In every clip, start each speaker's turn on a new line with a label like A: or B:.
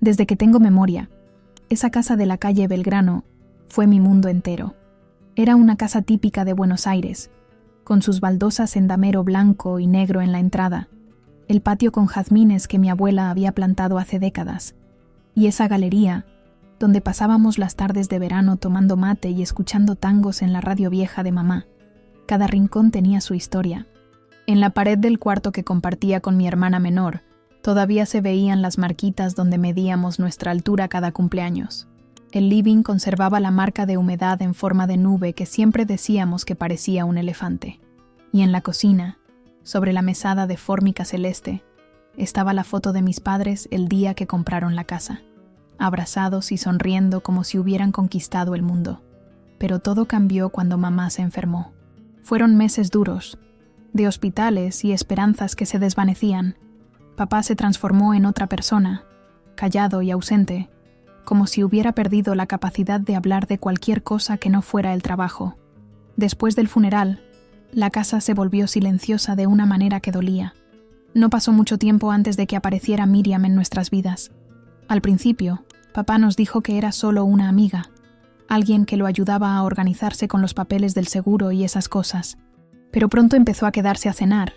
A: Desde que tengo memoria, esa casa de la calle Belgrano fue mi mundo entero. Era una casa típica de Buenos Aires, con sus baldosas en damero blanco y negro en la entrada, el patio con jazmines que mi abuela había plantado hace décadas, y esa galería donde pasábamos las tardes de verano tomando mate y escuchando tangos en la radio vieja de mamá. Cada rincón tenía su historia. En la pared del cuarto que compartía con mi hermana menor, todavía se veían las marquitas donde medíamos nuestra altura cada cumpleaños. El living conservaba la marca de humedad en forma de nube que siempre decíamos que parecía un elefante. Y en la cocina, sobre la mesada de fórmica celeste, estaba la foto de mis padres el día que compraron la casa, abrazados y sonriendo como si hubieran conquistado el mundo. Pero todo cambió cuando mamá se enfermó. Fueron meses duros, de hospitales y esperanzas que se desvanecían. Papá se transformó en otra persona, callado y ausente, como si hubiera perdido la capacidad de hablar de cualquier cosa que no fuera el trabajo. Después del funeral, la casa se volvió silenciosa de una manera que dolía. No pasó mucho tiempo antes de que apareciera Miriam en nuestras vidas. Al principio, papá nos dijo que era solo una amiga, alguien que lo ayudaba a organizarse con los papeles del seguro y esas cosas. Pero pronto empezó a quedarse a cenar,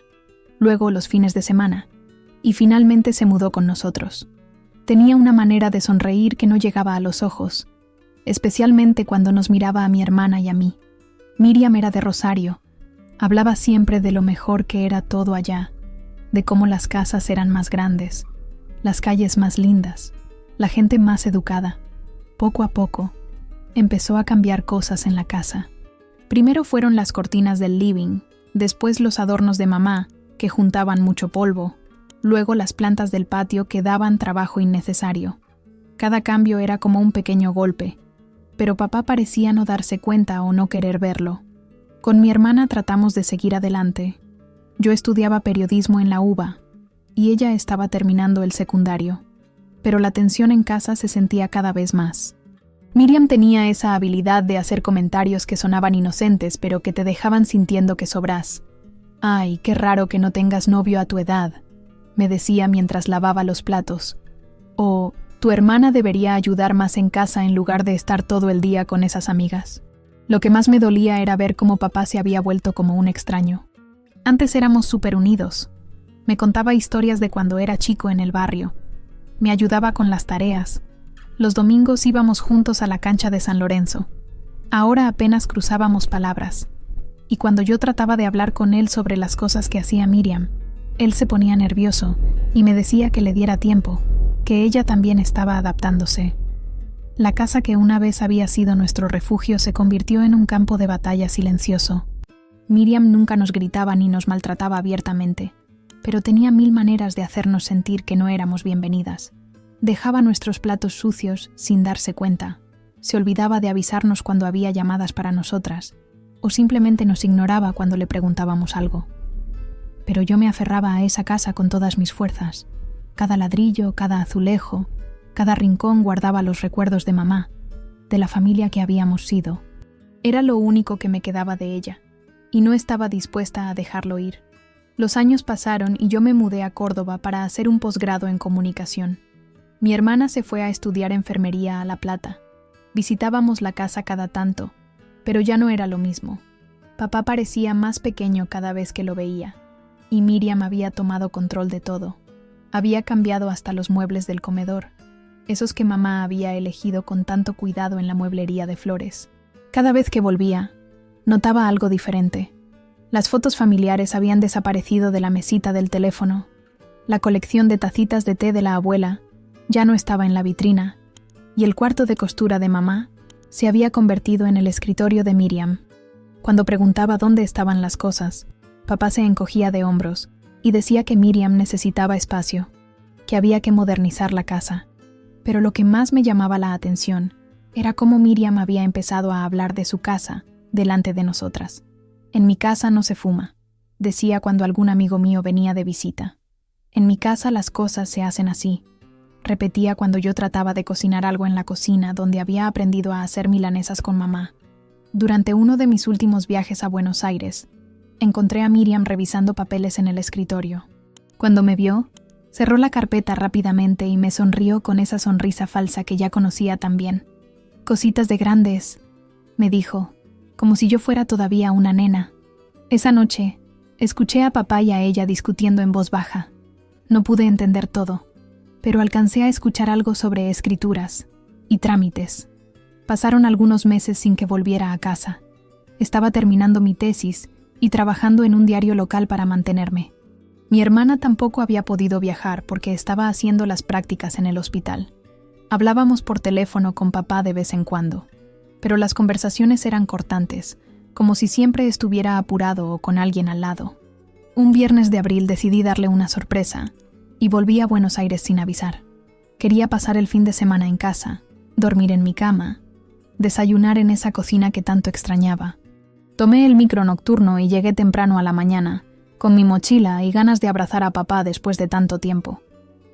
A: luego los fines de semana, y finalmente se mudó con nosotros. Tenía una manera de sonreír que no llegaba a los ojos, especialmente cuando nos miraba a mi hermana y a mí. Miriam era de Rosario. Hablaba siempre de lo mejor que era todo allá, de cómo las casas eran más grandes, las calles más lindas, la gente más educada. Poco a poco, empezó a cambiar cosas en la casa. Primero fueron las cortinas del living, después los adornos de mamá, que juntaban mucho polvo, luego las plantas del patio que daban trabajo innecesario. Cada cambio era como un pequeño golpe, pero papá parecía no darse cuenta o no querer verlo. Con mi hermana tratamos de seguir adelante. Yo estudiaba periodismo en la UBA, y ella estaba terminando el secundario, pero la tensión en casa se sentía cada vez más. Miriam tenía esa habilidad de hacer comentarios que sonaban inocentes, pero que te dejaban sintiendo que sobras. «Ay, qué raro que no tengas novio a tu edad», me decía mientras lavaba los platos. O «Tu hermana debería ayudar más en casa en lugar de estar todo el día con esas amigas». Lo que más me dolía era ver cómo papá se había vuelto como un extraño. Antes éramos súper unidos. Me contaba historias de cuando era chico en el barrio. Me ayudaba con las tareas. Los domingos íbamos juntos a la cancha de San Lorenzo. Ahora apenas cruzábamos palabras. Y cuando yo trataba de hablar con él sobre las cosas que hacía Miriam, él se ponía nervioso y me decía que le diera tiempo, que ella también estaba adaptándose. La casa que una vez había sido nuestro refugio se convirtió en un campo de batalla silencioso. Miriam nunca nos gritaba ni nos maltrataba abiertamente, pero tenía 1000 maneras de hacernos sentir que no éramos bienvenidas. Dejaba nuestros platos sucios sin darse cuenta, se olvidaba de avisarnos cuando había llamadas para nosotras, o simplemente nos ignoraba cuando le preguntábamos algo. Pero yo me aferraba a esa casa con todas mis fuerzas. Cada ladrillo, cada azulejo, cada rincón guardaba los recuerdos de mamá, de la familia que habíamos sido. Era lo único que me quedaba de ella, y no estaba dispuesta a dejarlo ir. Los años pasaron y yo me mudé a Córdoba para hacer un posgrado en comunicación. Mi hermana se fue a estudiar enfermería a La Plata. Visitábamos la casa cada tanto, pero ya no era lo mismo. Papá parecía más pequeño cada vez que lo veía, y Miriam había tomado control de todo. Había cambiado hasta los muebles del comedor, esos que mamá había elegido con tanto cuidado en la mueblería de flores. Cada vez que volvía, notaba algo diferente. Las fotos familiares habían desaparecido de la mesita del teléfono. La colección de tacitas de té de la abuela ya no estaba en la vitrina, y el cuarto de costura de mamá se había convertido en el escritorio de Miriam. Cuando preguntaba dónde estaban las cosas, papá se encogía de hombros y decía que Miriam necesitaba espacio, que había que modernizar la casa. Pero lo que más me llamaba la atención era cómo Miriam había empezado a hablar de su casa delante de nosotras. «En mi casa no se fuma», decía cuando algún amigo mío venía de visita. «En mi casa las cosas se hacen así», repetía cuando yo trataba de cocinar algo en la cocina donde había aprendido a hacer milanesas con mamá. Durante uno de mis últimos viajes a Buenos Aires, encontré a Miriam revisando papeles en el escritorio. Cuando me vio, Cerró la carpeta rápidamente y me sonrió con esa sonrisa falsa que ya conocía tan bien. «Cositas de grandes», me dijo, como si yo fuera todavía una nena. Esa noche, escuché a papá y a ella discutiendo en voz baja. No pude entender todo, pero alcancé a escuchar algo sobre escrituras y trámites. Pasaron algunos meses sin que volviera a casa. Estaba terminando mi tesis y trabajando en un diario local para mantenerme. Mi hermana tampoco había podido viajar porque estaba haciendo las prácticas en el hospital. Hablábamos por teléfono con papá de vez en cuando, pero las conversaciones eran cortantes, como si siempre estuviera apurado o con alguien al lado. Un viernes de abril decidí darle una sorpresa y volví a Buenos Aires sin avisar. Quería pasar el fin de semana en casa, dormir en mi cama, desayunar en esa cocina que tanto extrañaba. Tomé el micro nocturno y llegué temprano a la mañana, con mi mochila y ganas de abrazar a papá después de tanto tiempo.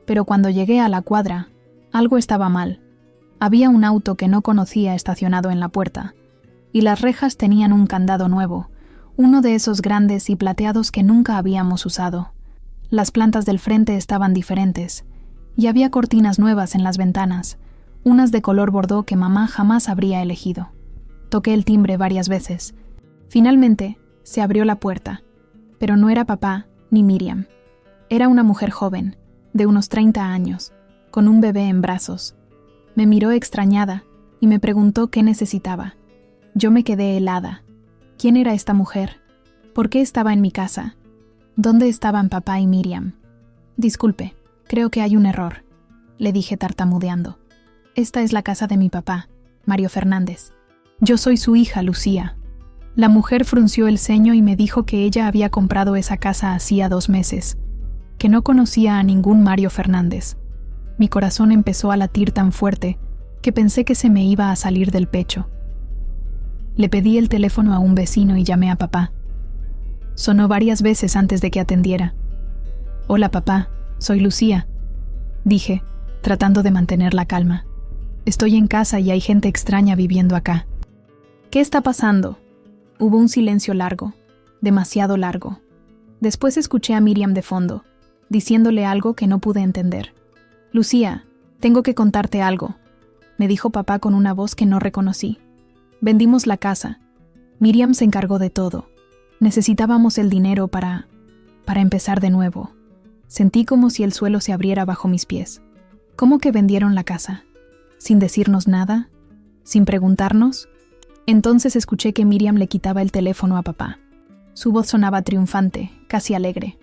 A: Pero cuando llegué a la cuadra, algo estaba mal. Había un auto que no conocía estacionado en la puerta, y las rejas tenían un candado nuevo, uno de esos grandes y plateados que nunca habíamos usado. Las plantas del frente estaban diferentes, y había cortinas nuevas en las ventanas, unas de color bordó que mamá jamás habría elegido. Toqué el timbre varias veces. Finalmente, se abrió la puerta, pero no era papá ni Miriam. Era una mujer joven, de unos 30 años, con un bebé en brazos. Me miró extrañada y me preguntó qué necesitaba. Yo me quedé helada. ¿Quién era esta mujer? ¿Por qué estaba en mi casa? ¿Dónde estaban papá y Miriam? Disculpe, creo que hay un error, le dije tartamudeando. Esta es la casa de mi papá, Mario Fernández. Yo soy su hija, Lucía. La mujer frunció el ceño y me dijo que ella había comprado esa casa hacía 2 meses, que no conocía a ningún Mario Fernández. Mi corazón empezó a latir tan fuerte que pensé que se me iba a salir del pecho. Le pedí el teléfono a un vecino y llamé a papá. Sonó varias veces antes de que atendiera. «Hola, papá, soy Lucía», dije, tratando de mantener la calma. «Estoy en casa y hay gente extraña viviendo acá». «¿Qué está pasando?». Hubo un silencio largo, demasiado largo. Después escuché a Miriam de fondo, diciéndole algo que no pude entender. «Lucía, tengo que contarte algo», me dijo papá con una voz que no reconocí. «Vendimos la casa. Miriam se encargó de todo. Necesitábamos el dinero para empezar de nuevo». Sentí como si el suelo se abriera bajo mis pies. ¿Cómo que vendieron la casa? ¿Sin decirnos nada? ¿Sin preguntarnos? Entonces escuché que Miriam le quitaba el teléfono a papá. Su voz sonaba triunfante, casi alegre.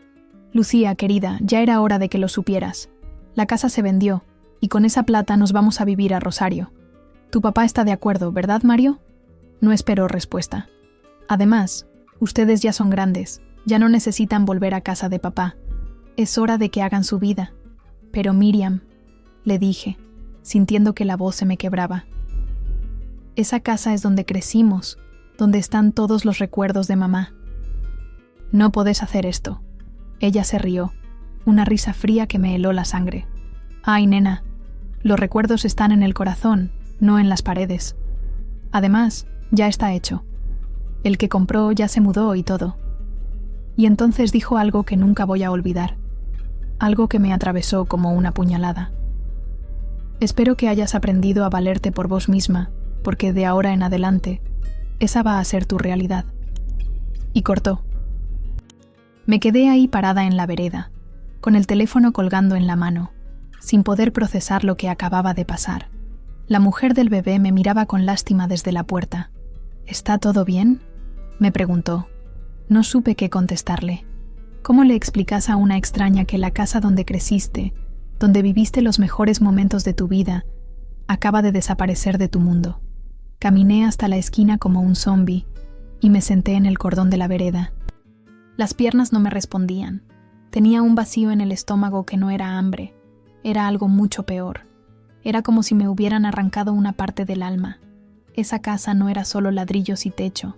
A: «Lucía, querida, ya era hora de que lo supieras. La casa se vendió, y con esa plata nos vamos a vivir a Rosario. Tu papá está de acuerdo, ¿verdad, Mario?». No esperó respuesta. «Además, ustedes ya son grandes, ya no necesitan volver a casa de papá. Es hora de que hagan su vida». «Pero Miriam», le dije, sintiendo que la voz se me quebraba. «Esa casa es donde crecimos, donde están todos los recuerdos de mamá». «No podés hacer esto». Ella se rió, una risa fría que me heló la sangre. «Ay, nena, los recuerdos están en el corazón, no en las paredes. Además, ya está hecho. El que compró ya se mudó y todo». Y entonces dijo algo que nunca voy a olvidar, algo que me atravesó como una puñalada. «Espero que hayas aprendido a valerte por vos misma, porque de ahora en adelante, esa va a ser tu realidad». Y cortó. Me quedé ahí parada en la vereda, con el teléfono colgando en la mano, sin poder procesar lo que acababa de pasar. La mujer del bebé me miraba con lástima desde la puerta. «¿Está todo bien?», me preguntó. No supe qué contestarle. ¿Cómo le explicas a una extraña que la casa donde creciste, donde viviste los mejores momentos de tu vida, acaba de desaparecer de tu mundo? Caminé hasta la esquina como un zombi y me senté en el cordón de la vereda. Las piernas no me respondían. Tenía un vacío en el estómago que no era hambre, era algo mucho peor. Era como si me hubieran arrancado una parte del alma. Esa casa no era solo ladrillos y techo.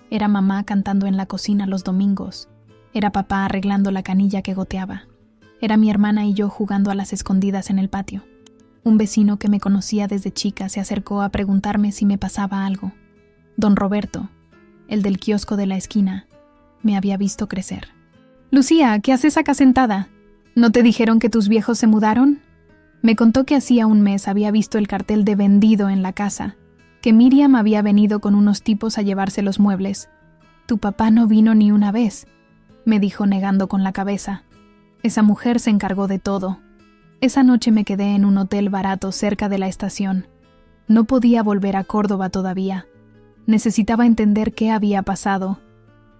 A: Era mamá cantando en la cocina los domingos. Era papá arreglando la canilla que goteaba. Era mi hermana y yo jugando a las escondidas en el patio. Un vecino que me conocía desde chica se acercó a preguntarme si me pasaba algo. Don Roberto, el del kiosco de la esquina, me había visto crecer. «Lucía, ¿qué haces acá sentada?», ¿No te dijeron que tus viejos se mudaron? Me contó que hacía un mes había visto el cartel de vendido en la casa, que Miriam había venido con unos tipos a llevarse los muebles. Tu papá no vino ni una vez, me dijo negando con la cabeza. Esa mujer se encargó de todo. Esa noche me quedé en un hotel barato cerca de la estación. No podía volver a Córdoba todavía. Necesitaba entender qué había pasado.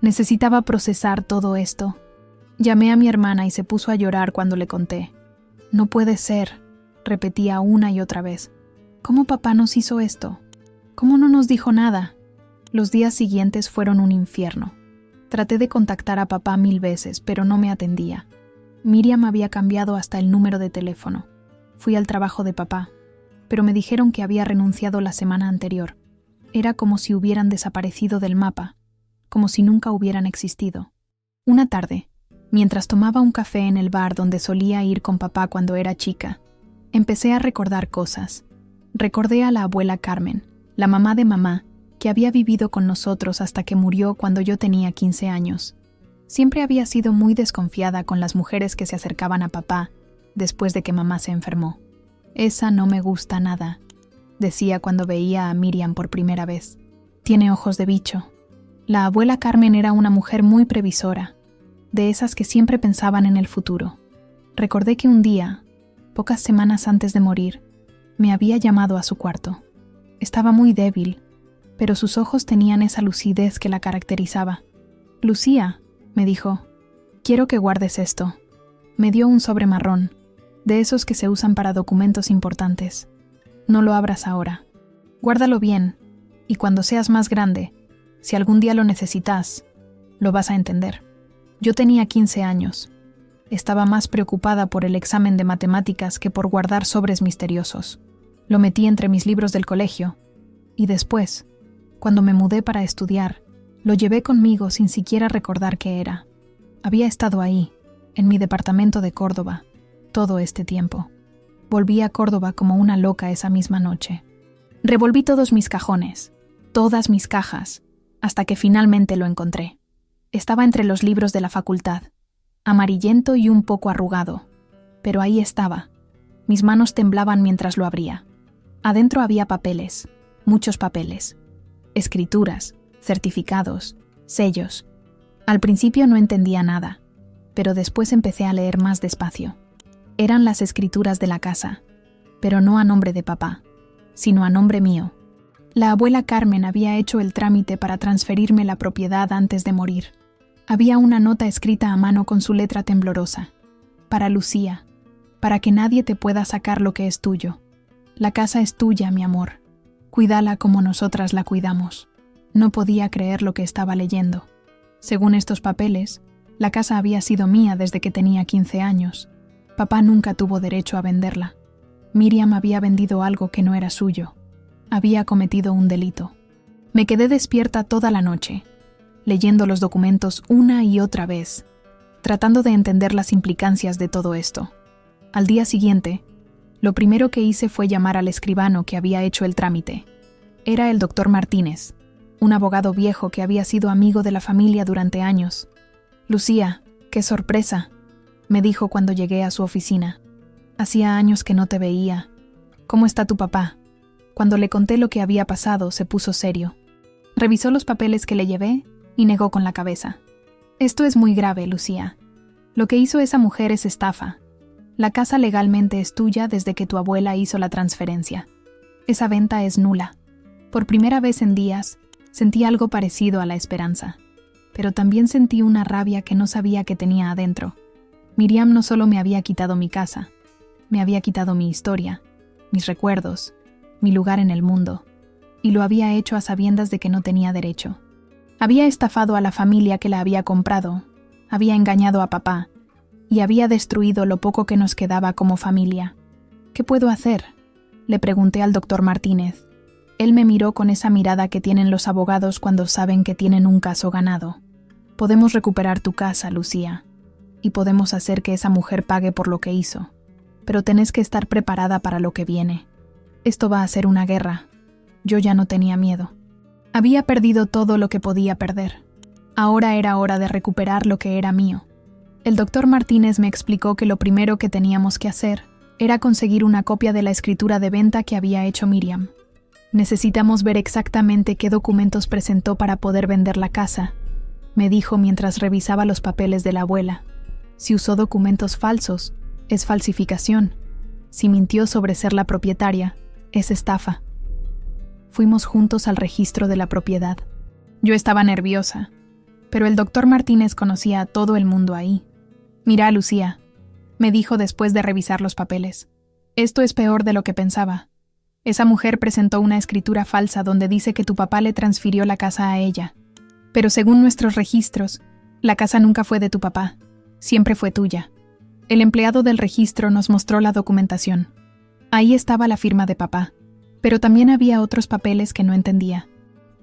A: Necesitaba procesar todo esto. Llamé a mi hermana y se puso a llorar cuando le conté. No puede ser, repetía una y otra vez. ¿Cómo papá nos hizo esto? ¿Cómo no nos dijo nada? Los días siguientes fueron un infierno. Traté de contactar a papá 1000 veces, pero no me atendía. Miriam había cambiado hasta el número de teléfono. Fui al trabajo de papá, pero me dijeron que había renunciado la semana anterior. Era como si hubieran desaparecido del mapa, como si nunca hubieran existido. Una tarde, mientras tomaba un café en el bar donde solía ir con papá cuando era chica, empecé a recordar cosas. Recordé a la abuela Carmen, la mamá de mamá, que había vivido con nosotros hasta que murió cuando yo tenía 15 años. Siempre había sido muy desconfiada con las mujeres que se acercaban a papá después de que mamá se enfermó. Esa no me gusta nada, decía cuando veía a Miriam por primera vez. Tiene ojos de bicho. La abuela Carmen era una mujer muy previsora, de esas que siempre pensaban en el futuro. Recordé que un día, pocas semanas antes de morir, me había llamado a su cuarto. Estaba muy débil, pero sus ojos tenían esa lucidez que la caracterizaba. «Lucía», me dijo, «quiero que guardes esto». Me dio un sobre marrón, de esos que se usan para documentos importantes. «No lo abras ahora. Guárdalo bien, y cuando seas más grande, si algún día lo necesitas, lo vas a entender». Yo tenía 15 años. Estaba más preocupada por el examen de matemáticas que por guardar sobres misteriosos. Lo metí entre mis libros del colegio, y después, cuando me mudé para estudiar, lo llevé conmigo sin siquiera recordar qué era. Había estado ahí, en mi departamento de Córdoba, todo este tiempo. Volví a Córdoba como una loca esa misma noche. Revolví todos mis cajones, todas mis cajas, hasta que finalmente lo encontré. Estaba entre los libros de la facultad, amarillento y un poco arrugado, pero ahí estaba. Mis manos temblaban mientras lo abría. Adentro había papeles, muchos papeles, escrituras, certificados, sellos. Al principio no entendía nada, pero después empecé a leer más despacio. Eran las escrituras de la casa, pero no a nombre de papá, sino a nombre mío. La abuela Carmen había hecho el trámite para transferirme la propiedad antes de morir. Había una nota escrita a mano con su letra temblorosa. Para Lucía, para que nadie te pueda sacar lo que es tuyo. La casa es tuya, mi amor. Cuídala como nosotras la cuidamos. No podía creer lo que estaba leyendo. Según estos papeles, la casa había sido mía desde que tenía 15 años. Papá nunca tuvo derecho a venderla. Miriam había vendido algo que no era suyo. Había cometido un delito. Me quedé despierta toda la noche, leyendo los documentos una y otra vez, tratando de entender las implicancias de todo esto. Al día siguiente, lo primero que hice fue llamar al escribano que había hecho el trámite. Era el doctor Martínez, un abogado viejo que había sido amigo de la familia durante años. «Lucía, qué sorpresa», me dijo cuando llegué a su oficina. «Hacía años que no te veía. ¿Cómo está tu papá?» Cuando le conté lo que había pasado, se puso serio. Revisó los papeles que le llevé y negó con la cabeza. «Esto es muy grave, Lucía. Lo que hizo esa mujer es estafa. La casa legalmente es tuya desde que tu abuela hizo la transferencia. Esa venta es nula». Por primera vez en días, sentí algo parecido a la esperanza, pero también sentí una rabia que no sabía que tenía adentro. Miriam no solo me había quitado mi casa, me había quitado mi historia, mis recuerdos, mi lugar en el mundo, y lo había hecho a sabiendas de que no tenía derecho. Había estafado a la familia que la había comprado, había engañado a papá, y había destruido lo poco que nos quedaba como familia. «¿Qué puedo hacer?», le pregunté al doctor Martínez. Él me miró con esa mirada que tienen los abogados cuando saben que tienen un caso ganado. «Podemos recuperar tu casa, Lucía, y podemos hacer que esa mujer pague por lo que hizo, pero tenés que estar preparada para lo que viene. Esto va a ser una guerra». Yo ya no tenía miedo. Había perdido todo lo que podía perder. Ahora era hora de recuperar lo que era mío. El doctor Martínez me explicó que lo primero que teníamos que hacer era conseguir una copia de la escritura de venta que había hecho Miriam. Necesitamos ver exactamente qué documentos presentó para poder vender la casa, me dijo mientras revisaba los papeles de la abuela. Si usó documentos falsos, es falsificación. Si mintió sobre ser la propietaria, es estafa. Fuimos juntos al registro de la propiedad. Yo estaba nerviosa, pero el doctor Martínez conocía a todo el mundo ahí. «Mira, Lucía», me dijo después de revisar los papeles. «Esto es peor de lo que pensaba. Esa mujer presentó una escritura falsa donde dice que tu papá le transfirió la casa a ella. Pero según nuestros registros, la casa nunca fue de tu papá, siempre fue tuya. El empleado del registro nos mostró la documentación. Ahí estaba la firma de papá, pero también había otros papeles que no entendía.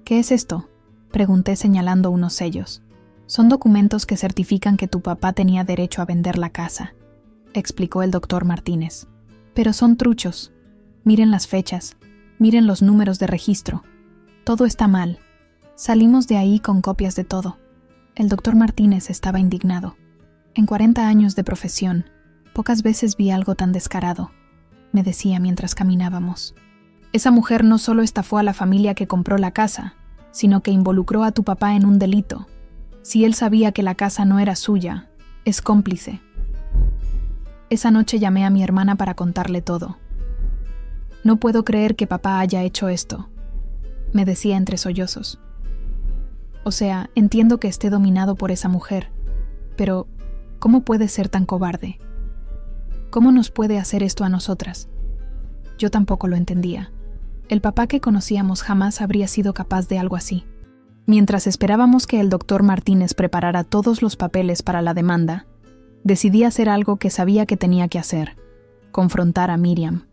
A: «¿Qué es esto?», pregunté señalando unos sellos. «Son documentos que certifican que tu papá tenía derecho a vender la casa», explicó el doctor Martínez. «Pero son truchos. Miren las fechas, miren los números de registro. Todo está mal. Salimos de ahí con copias de todo». El doctor Martínez estaba indignado. «En 40 años de profesión, pocas veces vi algo tan descarado», me decía mientras caminábamos. «Esa mujer no solo estafó a la familia que compró la casa, sino que involucró a tu papá en un delito. Si él sabía que la casa no era suya, es cómplice». Esa noche llamé a mi hermana para contarle todo. «No puedo creer que papá haya hecho esto», me decía entre sollozos. «O sea, entiendo que esté dominado por esa mujer, pero ¿cómo puede ser tan cobarde? ¿Cómo nos puede hacer esto a nosotras?». Yo tampoco lo entendía. El papá que conocíamos jamás habría sido capaz de algo así. Mientras esperábamos que el doctor Martínez preparara todos los papeles para la demanda, decidí hacer algo que sabía que tenía que hacer: confrontar a Miriam.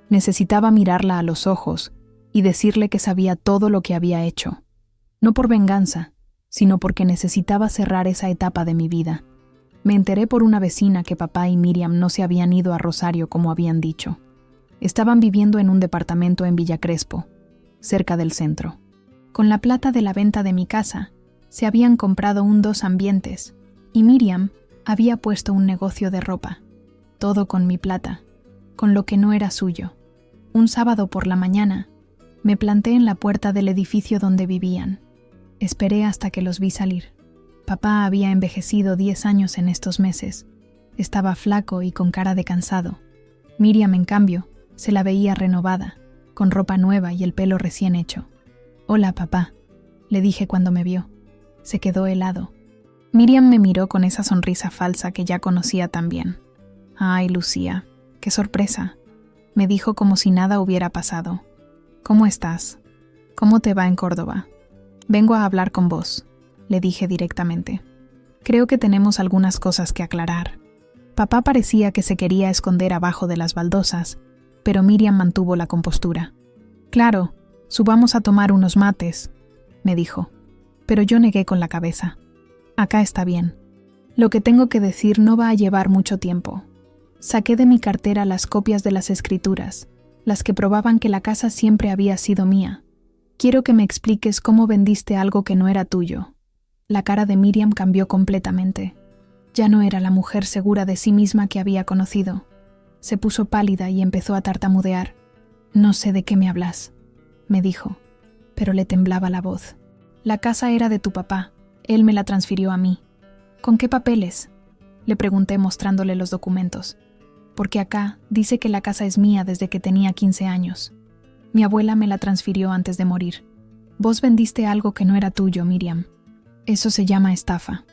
A: Necesitaba mirarla a los ojos y decirle que sabía todo lo que había hecho. No por venganza, sino porque necesitaba cerrar esa etapa de mi vida. Me enteré por una vecina que papá y Miriam no se habían ido a Rosario como habían dicho. Estaban viviendo en un departamento en Villa Crespo, cerca del centro. Con la plata de la venta de mi casa, se habían comprado un 2 ambientes y Miriam había puesto un negocio de ropa. Todo con mi plata, con lo que no era suyo. Un sábado por la mañana, me planté en la puerta del edificio donde vivían. Esperé hasta que los vi salir. Papá había envejecido 10 años en estos meses. Estaba flaco y con cara de cansado. Miriam, en cambio, se la veía renovada, con ropa nueva y el pelo recién hecho. «Hola, papá», le dije cuando me vio. Se quedó helado. Miriam me miró con esa sonrisa falsa que ya conocía tan bien. «Ay, Lucía, qué sorpresa», me dijo como si nada hubiera pasado. «¿Cómo estás? ¿Cómo te va en Córdoba?» «Vengo a hablar con vos», le dije directamente. «Creo que tenemos algunas cosas que aclarar». Papá parecía que se quería esconder abajo de las baldosas, pero Miriam mantuvo la compostura. «Claro, subamos a tomar unos mates», me dijo, pero yo negué con la cabeza. «Acá está bien. Lo que tengo que decir no va a llevar mucho tiempo». Saqué de mi cartera las copias de las escrituras, las que probaban que la casa siempre había sido mía. «Quiero que me expliques cómo vendiste algo que no era tuyo». La cara de Miriam cambió completamente. Ya no era la mujer segura de sí misma que había conocido. Se puso pálida y empezó a tartamudear. «No sé de qué me hablas», me dijo, pero le temblaba la voz. «La casa era de tu papá. Él me la transfirió a mí». «¿Con qué papeles?», le pregunté mostrándole los documentos. «Porque acá dice que la casa es mía desde que tenía 15 años. Mi abuela me la transfirió antes de morir. Vos vendiste algo que no era tuyo, Miriam. Eso se llama estafa».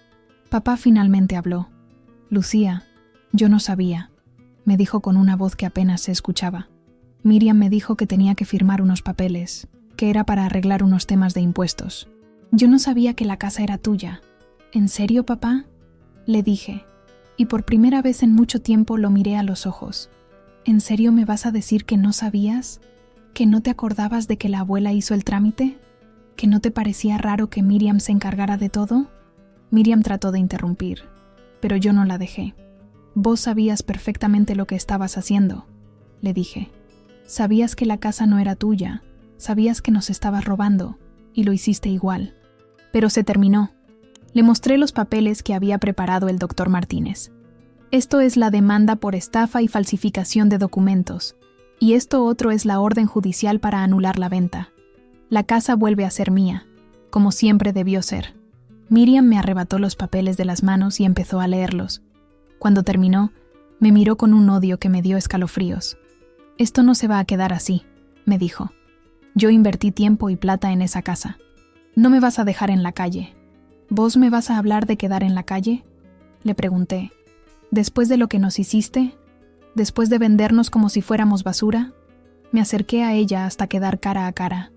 A: Papá finalmente habló. «Lucía, yo no sabía», me dijo con una voz que apenas se escuchaba. «Miriam me dijo que tenía que firmar unos papeles, que era para arreglar unos temas de impuestos. Yo no sabía que la casa era tuya». «¿En serio, papá?», le dije, y por primera vez en mucho tiempo lo miré a los ojos. «¿En serio me vas a decir que no sabías? ¿Que no te acordabas de que la abuela hizo el trámite? ¿Que no te parecía raro que Miriam se encargara de todo?». Miriam trató de interrumpir, pero yo no la dejé. «Vos sabías perfectamente lo que estabas haciendo», le dije. «Sabías que la casa no era tuya, sabías que nos estabas robando, y lo hiciste igual. Pero se terminó. Le mostré los papeles que había preparado el doctor Martínez. Esto es la demanda por estafa y falsificación de documentos, y esto otro es la orden judicial para anular la venta. La casa vuelve a ser mía, como siempre debió ser. Miriam me arrebató los papeles de las manos y empezó a leerlos. Cuando terminó, me miró con un odio que me dio escalofríos. «Esto no se va a quedar así», me dijo. «Yo invertí tiempo y plata en esa casa. No me vas a dejar en la calle». «¿Vos me vas a hablar de quedar en la calle?», le pregunté. «¿Después de lo que nos hiciste? ¿Después de vendernos como si fuéramos basura?». Me acerqué a ella hasta quedar cara a cara.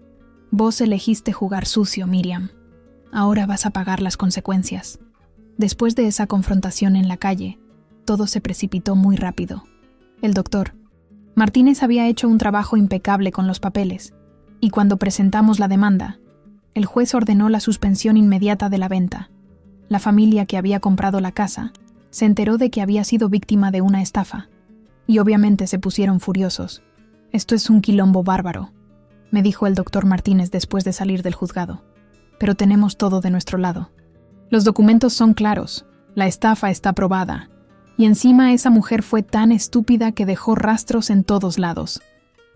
A: «Vos elegiste jugar sucio, Miriam. Ahora vas a pagar las consecuencias». Después de esa confrontación en la calle, todo se precipitó muy rápido. El doctor Martínez había hecho un trabajo impecable con los papeles, y cuando presentamos la demanda, el juez ordenó la suspensión inmediata de la venta. La familia que había comprado la casa se enteró de que había sido víctima de una estafa, y obviamente se pusieron furiosos. «Esto es un quilombo bárbaro», me dijo el doctor Martínez después de salir del juzgado. «Pero tenemos todo de nuestro lado. Los documentos son claros, la estafa está probada, y encima esa mujer fue tan estúpida que dejó rastros en todos lados».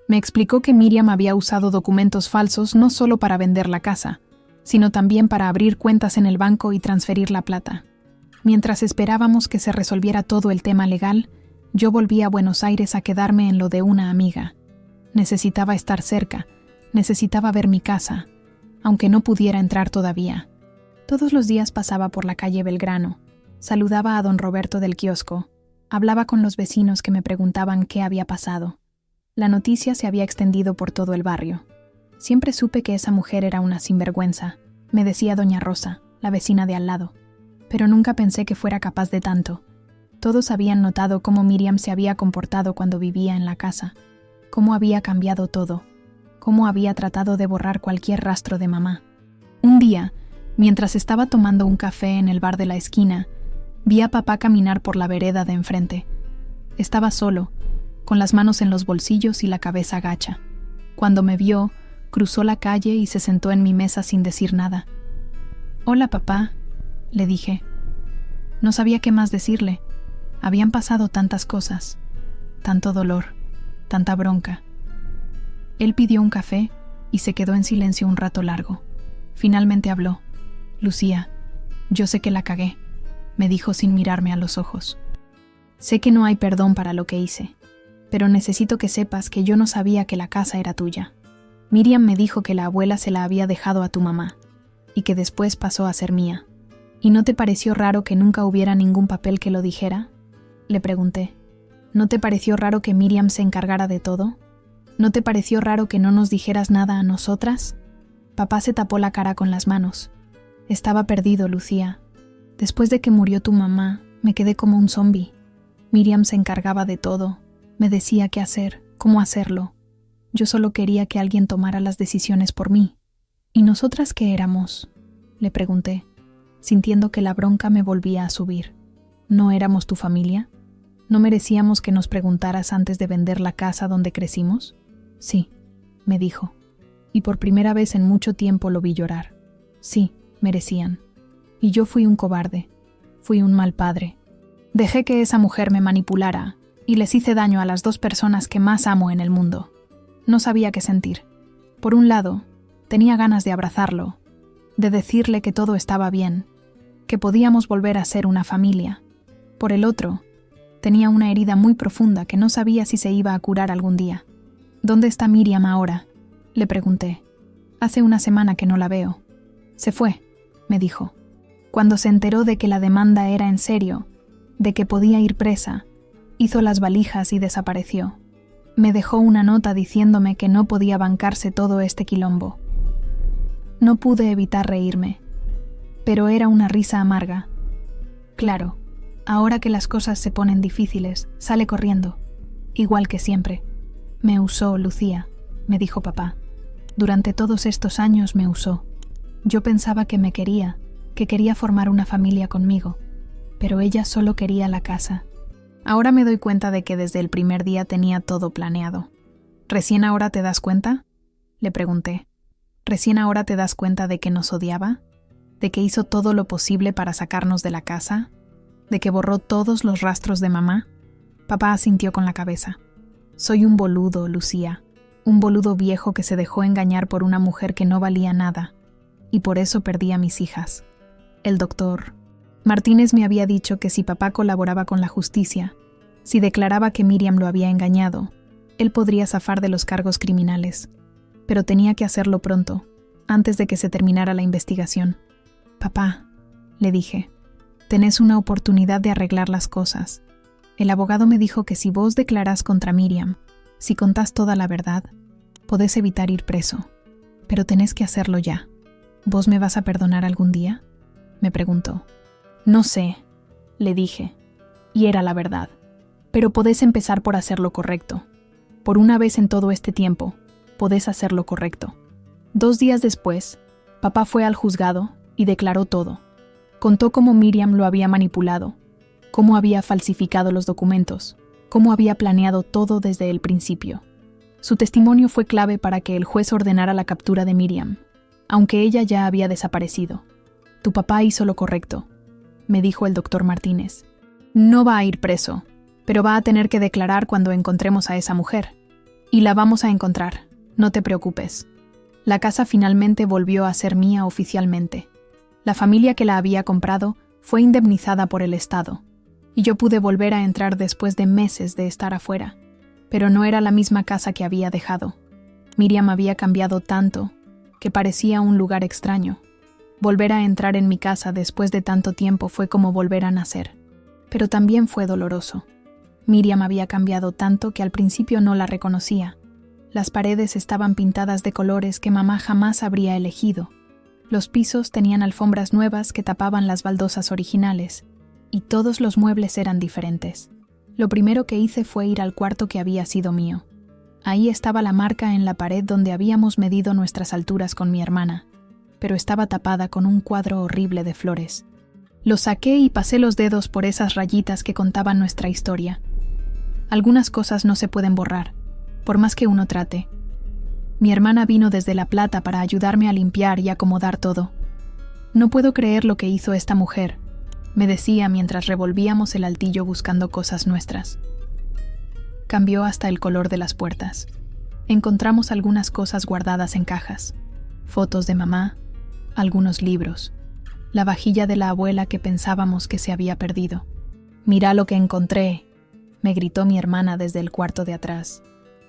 A: Me explicó que Miriam había usado documentos falsos no solo para vender la casa, sino también para abrir cuentas en el banco y transferir la plata. Mientras esperábamos que se resolviera todo el tema legal, yo volví a Buenos Aires a quedarme en lo de una amiga. Necesitaba estar cerca, necesitaba ver mi casa, aunque no pudiera entrar todavía. Todos los días pasaba por la calle Belgrano, saludaba a don Roberto del kiosco, hablaba con los vecinos que me preguntaban qué había pasado. La noticia se había extendido por todo el barrio. Siempre supe que esa mujer era una sinvergüenza, me decía doña Rosa, la vecina de al lado, pero nunca pensé que fuera capaz de tanto. Todos habían notado cómo Miriam se había comportado cuando vivía en la casa, cómo había cambiado todo, cómo había tratado de borrar cualquier rastro de mamá. Un día, mientras estaba tomando un café en el bar de la esquina, vi a papá caminar por la vereda de enfrente. Estaba solo, con las manos en los bolsillos y la cabeza gacha. Cuando me vio, cruzó la calle y se sentó en mi mesa sin decir nada. «Hola, papá», le dije. No sabía qué más decirle. Habían pasado tantas cosas, tanto dolor, tanta bronca. Él pidió un café y se quedó en silencio un rato largo. Finalmente habló. «Lucía, yo sé que la cagué», me dijo sin mirarme a los ojos. «Sé que no hay perdón para lo que hice, pero necesito que sepas que yo no sabía que la casa era tuya. Miriam me dijo que la abuela se la había dejado a tu mamá, y que después pasó a ser mía. ¿Y no te pareció raro que nunca hubiera ningún papel que lo dijera?», le pregunté. «¿No te pareció raro que Miriam se encargara de todo? ¿No te pareció raro que no nos dijeras nada a nosotras?». Papá se tapó la cara con las manos. «Estaba perdido, Lucía. Después de que murió tu mamá, me quedé como un zombi. Miriam se encargaba de todo. Me decía qué hacer, cómo hacerlo. Yo solo quería que alguien tomara las decisiones por mí». «¿Y nosotras qué éramos?», le pregunté, sintiendo que la bronca me volvía a subir. «¿No éramos tu familia? ¿No merecíamos que nos preguntaras antes de vender la casa donde crecimos?». «Sí», me dijo, y por primera vez en mucho tiempo lo vi llorar. «Sí, merecían. Y yo fui un cobarde, fui un mal padre. Dejé que esa mujer me manipulara y les hice daño a las dos personas que más amo en el mundo. No sabía qué sentir. Por un lado, tenía ganas de abrazarlo, de decirle que todo estaba bien, que podíamos volver a ser una familia. Por el otro, tenía una herida muy profunda que no sabía si se iba a curar algún día. «¿Dónde está Miriam ahora?», le pregunté. «Hace una semana que no la veo». «Se fue», me dijo. «Cuando se enteró de que la demanda era en serio, de que podía ir presa, hizo las valijas y desapareció. Me dejó una nota diciéndome que no podía bancarse todo este quilombo». No pude evitar reírme, pero era una risa amarga. Claro, ahora que las cosas se ponen difíciles, sale corriendo, igual que siempre. «Me usó, Lucía», me dijo papá. «Durante todos estos años me usó. Yo pensaba que me quería, que quería formar una familia conmigo, pero ella solo quería la casa. Ahora me doy cuenta de que desde el primer día tenía todo planeado». «¿Recién ahora te das cuenta?», le pregunté. «¿Recién ahora te das cuenta de que nos odiaba?». ¿De que hizo todo lo posible para sacarnos de la casa? ¿De que borró todos los rastros de mamá? Papá asintió con la cabeza. Soy un boludo, Lucía. Un boludo viejo que se dejó engañar por una mujer que no valía nada. Y por eso perdí a mis hijas. El doctor Martínez me había dicho que si papá colaboraba con la justicia, si declaraba que Miriam lo había engañado, él podría zafar de los cargos criminales. Pero tenía que hacerlo pronto, antes de que se terminara la investigación. Papá, le dije, tenés una oportunidad de arreglar las cosas. El abogado me dijo que si vos declarás contra Miriam, si contás toda la verdad, podés evitar ir preso. Pero tenés que hacerlo ya. ¿Vos me vas a perdonar algún día?, me preguntó. No sé, le dije, y era la verdad. Pero podés empezar por hacer lo correcto. Por una vez en todo este tiempo, podés hacer lo correcto. 2 días después, papá fue al juzgado y declaró todo. Contó cómo Miriam lo había manipulado, cómo había falsificado los documentos, cómo había planeado todo desde el principio. Su testimonio fue clave para que el juez ordenara la captura de Miriam, aunque ella ya había desaparecido. Tu papá hizo lo correcto, me dijo el doctor Martínez. No va a ir preso, pero va a tener que declarar cuando encontremos a esa mujer. Y la vamos a encontrar, no te preocupes. La casa finalmente volvió a ser mía oficialmente. La familia que la había comprado fue indemnizada por el Estado, y yo pude volver a entrar después de meses de estar afuera, pero no era la misma casa que había dejado. Miriam había cambiado tanto que parecía un lugar extraño. Volver a entrar en mi casa después de tanto tiempo fue como volver a nacer, pero también fue doloroso. Miriam había cambiado tanto que al principio no la reconocía. Las paredes estaban pintadas de colores que mamá jamás habría elegido. Los pisos tenían alfombras nuevas que tapaban las baldosas originales, y todos los muebles eran diferentes. Lo primero que hice fue ir al cuarto que había sido mío. Ahí estaba la marca en la pared donde habíamos medido nuestras alturas con mi hermana, pero estaba tapada con un cuadro horrible de flores. Lo saqué y pasé los dedos por esas rayitas que contaban nuestra historia. Algunas cosas no se pueden borrar, por más que uno trate. Mi hermana vino desde La Plata para ayudarme a limpiar y acomodar todo. No puedo creer lo que hizo esta mujer, me decía mientras revolvíamos el altillo buscando cosas nuestras. Cambió hasta el color de las puertas. Encontramos algunas cosas guardadas en cajas, fotos de mamá, algunos libros, la vajilla de la abuela que pensábamos que se había perdido. «Mira lo que encontré», me gritó mi hermana desde el cuarto de atrás.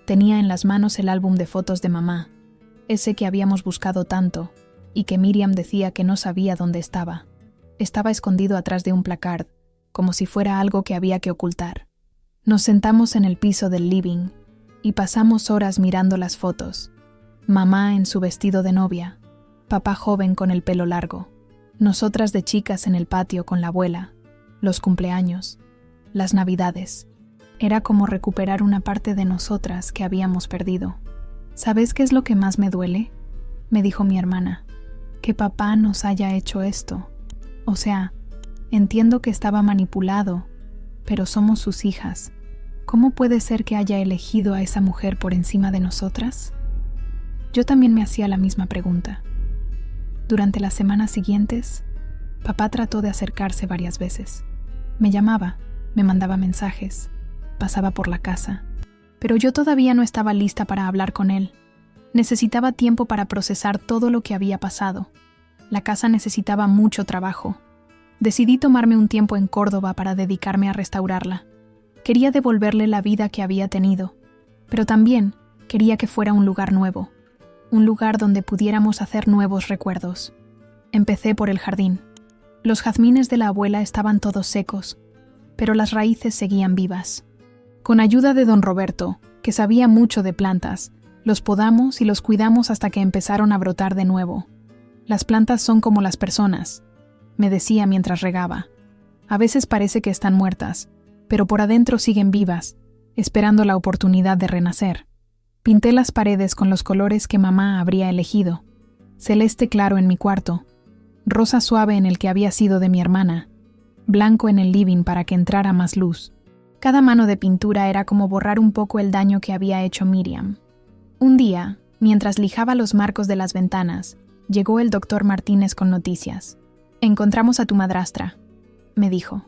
A: Tenía en las manos el álbum de fotos de mamá, ese que habíamos buscado tanto, y que Miriam decía que no sabía dónde estaba. Estaba escondido atrás de un placard, como si fuera algo que había que ocultar. Nos sentamos en el piso del living, y pasamos horas mirando las fotos. Mamá en su vestido de novia, papá joven con el pelo largo, nosotras de chicas en el patio con la abuela, los cumpleaños, las navidades. Era como recuperar una parte de nosotras que habíamos perdido. ¿Sabes qué es lo que más me duele?, me dijo mi hermana. Que papá nos haya hecho esto. O sea, entiendo que estaba manipulado, pero somos sus hijas. ¿Cómo puede ser que haya elegido a esa mujer por encima de nosotras? Yo también me hacía la misma pregunta. Durante las semanas siguientes, papá trató de acercarse varias veces. Me llamaba, me mandaba mensajes, pasaba por la casa, pero yo todavía no estaba lista para hablar con él. Necesitaba tiempo para procesar todo lo que había pasado. La casa necesitaba mucho trabajo. Decidí tomarme un tiempo en Córdoba para dedicarme a restaurarla. Quería devolverle la vida que había tenido, pero también quería que fuera un lugar nuevo, un lugar donde pudiéramos hacer nuevos recuerdos. Empecé por el jardín. Los jazmines de la abuela estaban todos secos, pero las raíces seguían vivas. Con ayuda de don Roberto, que sabía mucho de plantas, los podamos y los cuidamos hasta que empezaron a brotar de nuevo. Las plantas son como las personas, me decía mientras regaba. A veces parece que están muertas, pero por adentro siguen vivas, esperando la oportunidad de renacer. Pinté las paredes con los colores que mamá habría elegido. Celeste claro en mi cuarto, rosa suave en el que había sido de mi hermana, blanco en el living para que entrara más luz. Cada mano de pintura era como borrar un poco el daño que había hecho Miriam. Un día, mientras lijaba los marcos de las ventanas, llegó el doctor Martínez con noticias. Encontramos a tu madrastra, me dijo.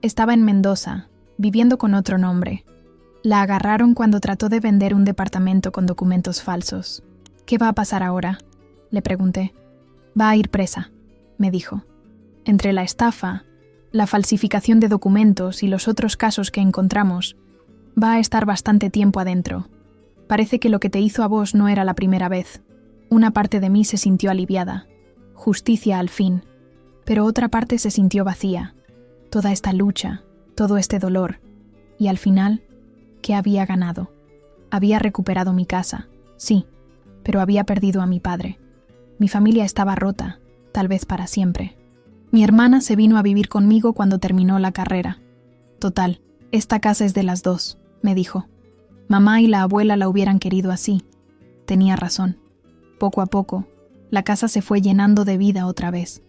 A: Estaba en Mendoza, viviendo con otro nombre. La agarraron cuando trató de vender un departamento con documentos falsos. ¿Qué va a pasar ahora?, le pregunté. Va a ir presa, me dijo. Entre la estafa, la falsificación de documentos y los otros casos que encontramos, va a estar bastante tiempo adentro. Parece que lo que te hizo a vos no era la primera vez. Una parte de mí se sintió aliviada. Justicia al fin. Pero otra parte se sintió vacía. Toda esta lucha, todo este dolor. Y al final, ¿qué había ganado? Había recuperado mi casa, sí, pero había perdido a mi padre. Mi familia estaba rota, tal vez para siempre. Mi hermana se vino a vivir conmigo cuando terminó la carrera. Total, esta casa es de las dos, me dijo. Mamá y la abuela la hubieran querido así. Tenía razón. Poco a poco, la casa se fue llenando de vida otra vez.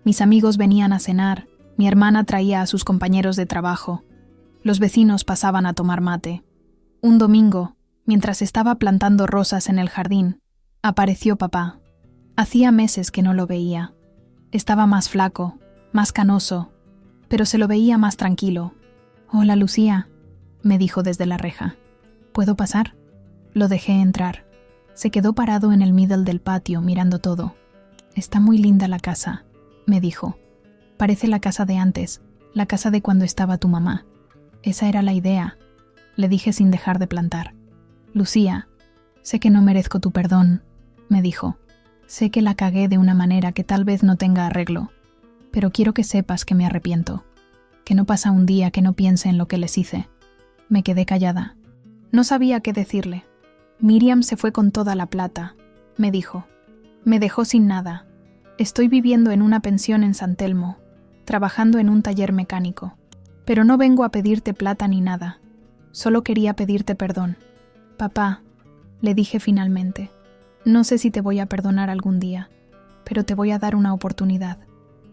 A: Mis amigos venían a cenar, mi hermana traía a sus compañeros de trabajo. Los vecinos pasaban a tomar mate. Un domingo, mientras estaba plantando rosas en el jardín, apareció papá. Hacía meses que no lo veía. Estaba más flaco, más canoso, pero se lo veía más tranquilo. «Hola, Lucía», me dijo desde la reja. «¿Puedo pasar?» Lo dejé entrar. Se quedó parado en el middle del patio mirando todo. «Está muy linda la casa», me dijo. «Parece la casa de antes, la casa de cuando estaba tu mamá». «Esa era la idea», le dije sin dejar de plantar. «Lucía, sé que no merezco tu perdón», me dijo. «Sé que la cagué de una manera que tal vez no tenga arreglo, pero quiero que sepas que me arrepiento, que no pasa un día que no piense en lo que les hice». Me quedé callada. No sabía qué decirle. «Miriam se fue con toda la plata», me dijo. «Me dejó sin nada. Estoy viviendo en una pensión en San Telmo, trabajando en un taller mecánico. Pero no vengo a pedirte plata ni nada. Solo quería pedirte perdón. Papá», le dije finalmente, «no sé si te voy a perdonar algún día, pero te voy a dar una oportunidad.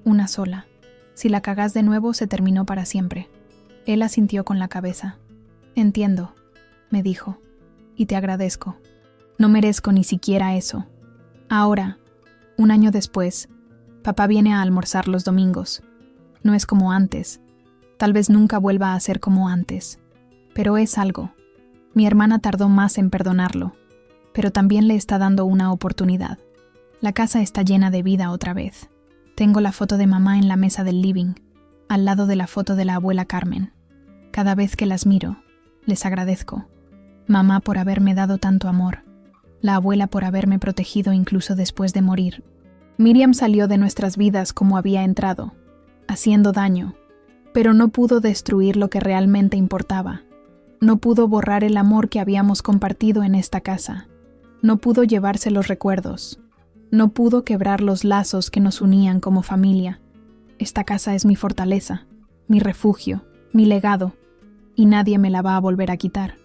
A: Una sola. Si la cagás de nuevo, se terminó para siempre». Él asintió con la cabeza. «Entiendo», me dijo, «y te agradezco. No merezco ni siquiera eso». Ahora, un año después, papá viene a almorzar los domingos. No es como antes. Tal vez nunca vuelva a ser como antes. Pero es algo. Mi hermana tardó más en perdonarlo, pero también le está dando una oportunidad. La casa está llena de vida otra vez. Tengo la foto de mamá en la mesa del living, al lado de la foto de la abuela Carmen. Cada vez que las miro, les agradezco. Mamá por haberme dado tanto amor. La abuela por haberme protegido incluso después de morir. Miriam salió de nuestras vidas como había entrado, haciendo daño, pero no pudo destruir lo que realmente importaba. No pudo borrar el amor que habíamos compartido en esta casa. No pudo llevarse los recuerdos. No pudo quebrar los lazos que nos unían como familia. Esta casa es mi fortaleza, mi refugio, mi legado, y nadie me la va a volver a quitar.